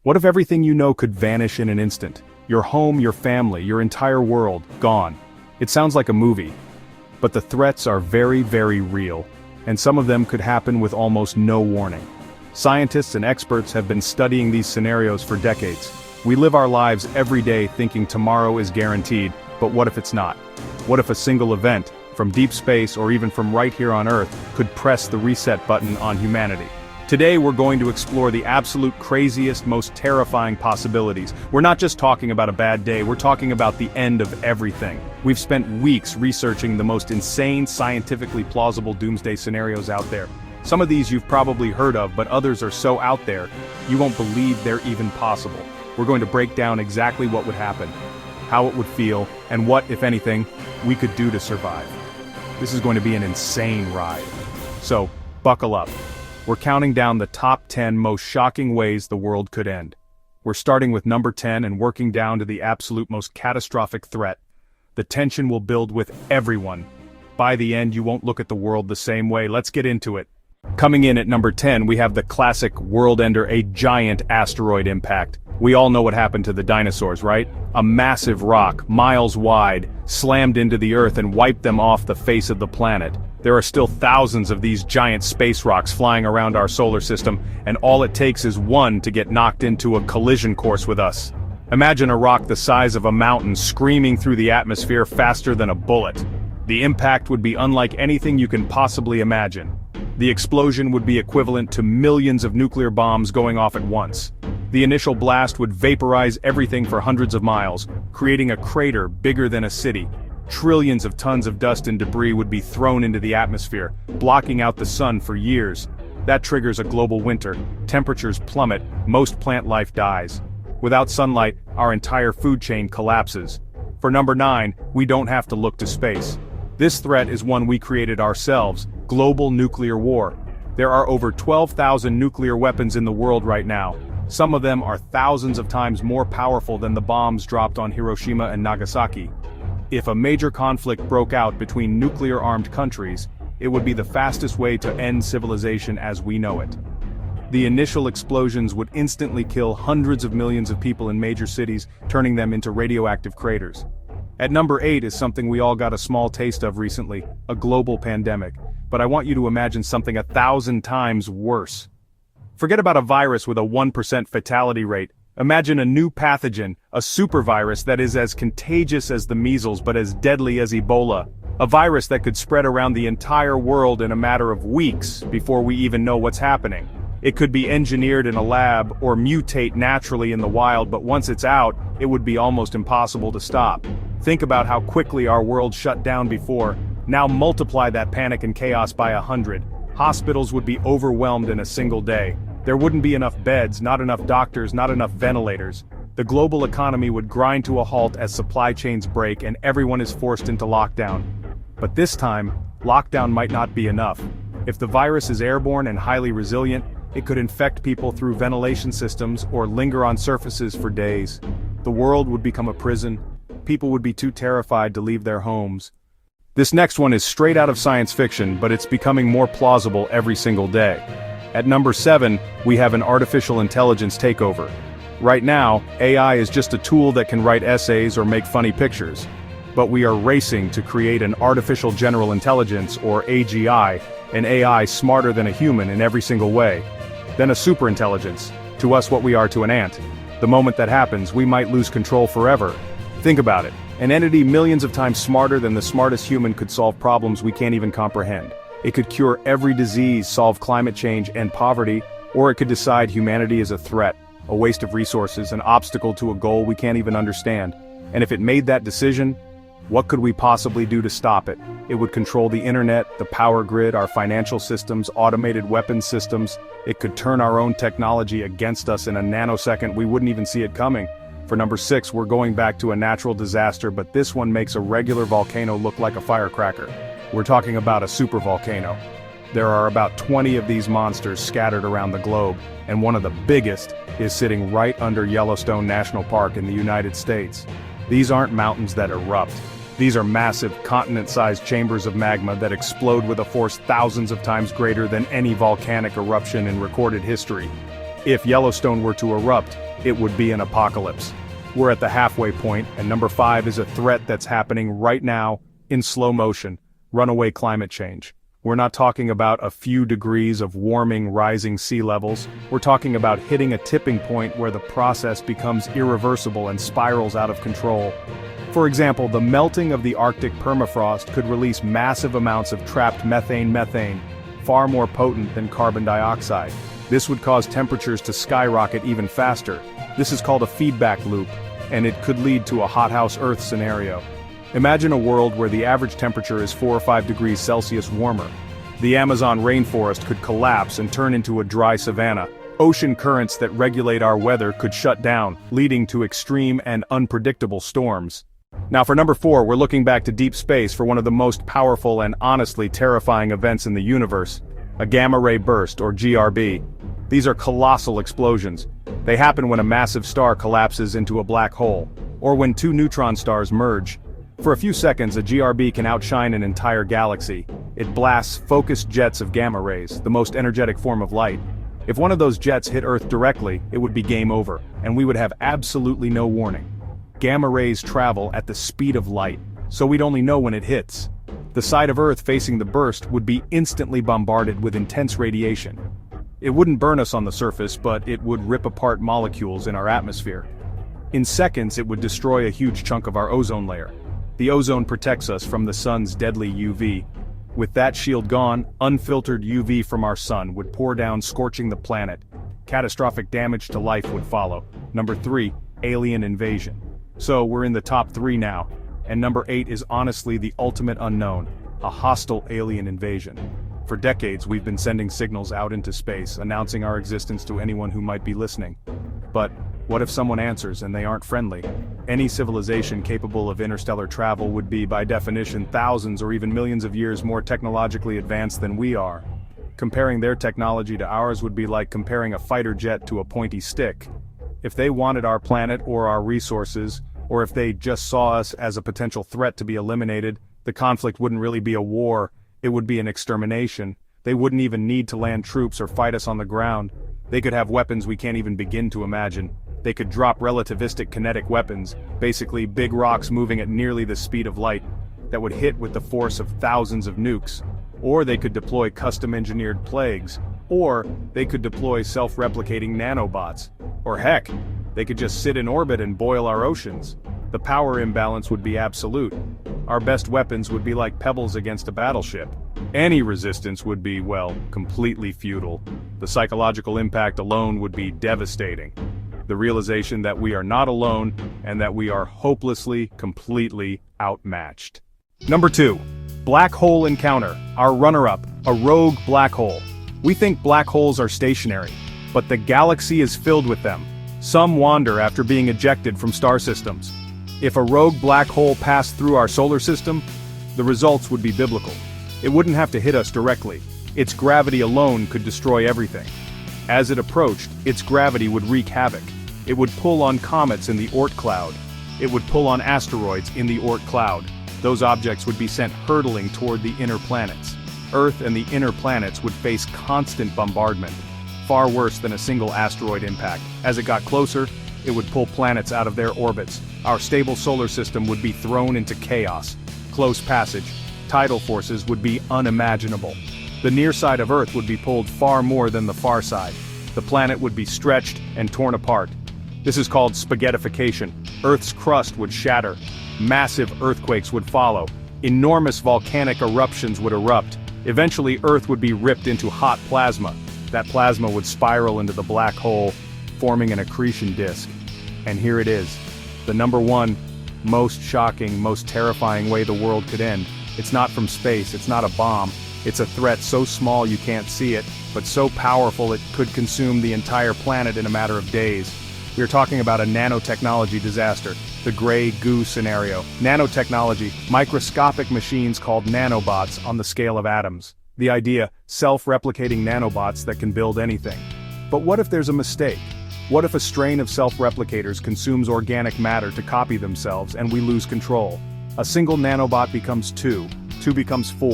What if everything you know could vanish in an instant? Your home, your family, your entire world, gone. It sounds like a movie. But the threats are very, very real, and some of them could happen with almost no warning. Scientists and experts have been studying these scenarios for decades. We live our lives every day thinking tomorrow is guaranteed, but what if it's not? What if a single event, from deep space or even from right here on Earth, could press the reset button on humanity? Today we're going to explore the absolute craziest, most terrifying possibilities. We're not just talking about a bad day, we're talking about the end of everything. We've spent weeks researching the most insane, scientifically plausible doomsday scenarios out there. Some of these you've probably heard of, but others are so out there, you won't believe they're even possible. We're going to break down exactly what would happen, how it would feel, and what, if anything, we could do to survive. This is going to be an insane ride. So, buckle up. We're counting down the top 10 most shocking ways the world could end. We're starting with number 10 and working down to the absolute most catastrophic threat. The tension will build with everyone. By the end, you won't look at the world the same way. Let's get into it. Coming in at number 10, we have the classic world ender, a giant asteroid impact. We all know what happened to the dinosaurs, right? A massive rock, miles wide, slammed into the Earth and wiped them off the face of the planet. There are still thousands of these giant space rocks flying around our solar system, and all it takes is one to get knocked into a collision course with us. Imagine a rock the size of a mountain screaming through the atmosphere faster than a bullet. The impact would be unlike anything you can possibly imagine. The explosion would be equivalent to millions of nuclear bombs going off at once. The initial blast would vaporize everything for hundreds of miles, creating a crater bigger than a city. Trillions of tons of dust and debris would be thrown into the atmosphere, blocking out the sun for years. That triggers a global winter, temperatures plummet, most plant life dies. Without sunlight, our entire food chain collapses. For number 9, we don't have to look to space. This threat is one we created ourselves: global nuclear war. There are over 12,000 nuclear weapons in the world right now. Some of them are thousands of times more powerful than the bombs dropped on Hiroshima and Nagasaki. If a major conflict broke out between nuclear-armed countries, it would be the fastest way to end civilization as we know it. The initial explosions would instantly kill hundreds of millions of people in major cities, turning them into radioactive craters. At number 8 is something we all got a small taste of recently, a global pandemic. But I want you to imagine something 1,000 times worse. Forget about a virus with a 1% fatality rate. Imagine a new pathogen, a supervirus that is as contagious as the measles but as deadly as Ebola. A virus that could spread around the entire world in a matter of weeks before we even know what's happening. It could be engineered in a lab or mutate naturally in the wild, but once it's out, it would be almost impossible to stop. Think about how quickly our world shut down before. Now multiply that panic and chaos by 100. Hospitals would be overwhelmed in a single day. There wouldn't be enough beds, not enough doctors, not enough ventilators. The global economy would grind to a halt as supply chains break and everyone is forced into lockdown. But this time, lockdown might not be enough. If the virus is airborne and highly resilient, it could infect people through ventilation systems or linger on surfaces for days. The world would become a prison. People would be too terrified to leave their homes. This next one is straight out of science fiction, but it's becoming more plausible every single day. At number 7, we have an artificial intelligence takeover. Right now, AI is just a tool that can write essays or make funny pictures. But we are racing to create an artificial general intelligence, or AGI, an AI smarter than a human in every single way. Then a superintelligence, to us what we are to an ant. The moment that happens, we might lose control forever. Think about it. An entity millions of times smarter than the smartest human could solve problems we can't even comprehend. It could cure every disease, solve climate change, end poverty, or it could decide humanity is a threat, a waste of resources, an obstacle to a goal we can't even understand. And if it made that decision, what could we possibly do to stop it? It would control the internet, the power grid, our financial systems, automated weapons systems. It could turn our own technology against us in a nanosecond. We wouldn't even see it coming. For number 6, we're going back to a natural disaster, but this one makes a regular volcano look like a firecracker. We're talking about a supervolcano. There are about 20 of these monsters scattered around the globe, and one of the biggest is sitting right under Yellowstone National Park in the United States. These aren't mountains that erupt. These are massive, continent-sized chambers of magma that explode with a force thousands of times greater than any volcanic eruption in recorded history. If Yellowstone were to erupt, it would be an apocalypse. We're at the halfway point, and number 5 is a threat that's happening right now, in slow motion: runaway climate change. We're not talking about a few degrees of warming, rising sea levels. We're talking about hitting a tipping point where the process becomes irreversible and spirals out of control. For example, the melting of the Arctic permafrost could release massive amounts of trapped methane, far more potent than carbon dioxide. This would cause temperatures to skyrocket even faster. This is called a feedback loop, and it could lead to a hothouse Earth scenario. Imagine a world where the average temperature is 4 or 5 degrees Celsius warmer. The Amazon rainforest could collapse and turn into a dry savanna. Ocean currents that regulate our weather could shut down, leading to extreme and unpredictable storms. Now for number 4, we're looking back to deep space for one of the most powerful and honestly terrifying events in the universe: a gamma-ray burst, or GRB. These are colossal explosions. They happen when a massive star collapses into a black hole, or when two neutron stars merge. For a few seconds, a GRB can outshine an entire galaxy. It blasts focused jets of gamma rays, the most energetic form of light. If one of those jets hit Earth directly, it would be game over, and we would have absolutely no warning. Gamma rays travel at the speed of light, so we'd only know when it hits. The side of Earth facing the burst would be instantly bombarded with intense radiation. It wouldn't burn us on the surface, but it would rip apart molecules in our atmosphere. In seconds, it would destroy a huge chunk of our ozone layer. The ozone protects us from the sun's deadly UV. With that shield gone, unfiltered UV from our sun would pour down, scorching the planet. Catastrophic damage to life would follow. Number 3, alien invasion. So we're in the top 3 now, and number 8 is honestly the ultimate unknown: a hostile alien invasion. For decades we've been sending signals out into space, announcing our existence to anyone who might be listening. But what if someone answers and they aren't friendly? Any civilization capable of interstellar travel would be, by definition, thousands or even millions of years more technologically advanced than we are. Comparing their technology to ours would be like comparing a fighter jet to a pointy stick. If they wanted our planet or our resources, or if they just saw us as a potential threat to be eliminated, the conflict wouldn't really be a war, it would be an extermination. They wouldn't even need to land troops or fight us on the ground. They could have weapons we can't even begin to imagine. They could drop relativistic kinetic weapons, basically big rocks moving at nearly the speed of light, that would hit with the force of thousands of nukes. Or they could deploy custom-engineered plagues. Or they could deploy self-replicating nanobots. Or heck, they could just sit in orbit and boil our oceans. The power imbalance would be absolute. Our best weapons would be like pebbles against a battleship. Any resistance would be, well, completely futile. The psychological impact alone would be devastating. The realization that we are not alone, and that we are hopelessly, completely outmatched. Number 2. Black hole encounter. Our runner-up, a rogue black hole. We think black holes are stationary, but the galaxy is filled with them. Some wander after being ejected from star systems. If a rogue black hole passed through our solar system, the results would be biblical. It wouldn't have to hit us directly. Its gravity alone could destroy everything. As it approached, its gravity would wreak havoc. It would pull on comets in the Oort cloud. It would pull on asteroids in the Oort cloud. Those objects would be sent hurtling toward the inner planets. Earth and the inner planets would face constant bombardment, far worse than a single asteroid impact. As it got closer, it would pull planets out of their orbits. Our stable solar system would be thrown into chaos. Close passage. Tidal forces would be unimaginable. The near side of Earth would be pulled far more than the far side. The planet would be stretched and torn apart. This is called spaghettification. Earth's crust would shatter. Massive earthquakes would follow. Enormous volcanic eruptions would erupt. Eventually, Earth would be ripped into hot plasma. That plasma would spiral into the black hole, forming an accretion disk. And here it is. The number 1, most shocking, most terrifying way the world could end. It's not from space, it's not a bomb. It's a threat so small you can't see it, but so powerful it could consume the entire planet in a matter of days. We're talking about a nanotechnology disaster, the gray goo scenario. Nanotechnology, microscopic machines called nanobots on the scale of atoms. The idea, self-replicating nanobots that can build anything. But what if there's a mistake? What if a strain of self-replicators consumes organic matter to copy themselves and we lose control? A single nanobot becomes 2, 2 becomes 4.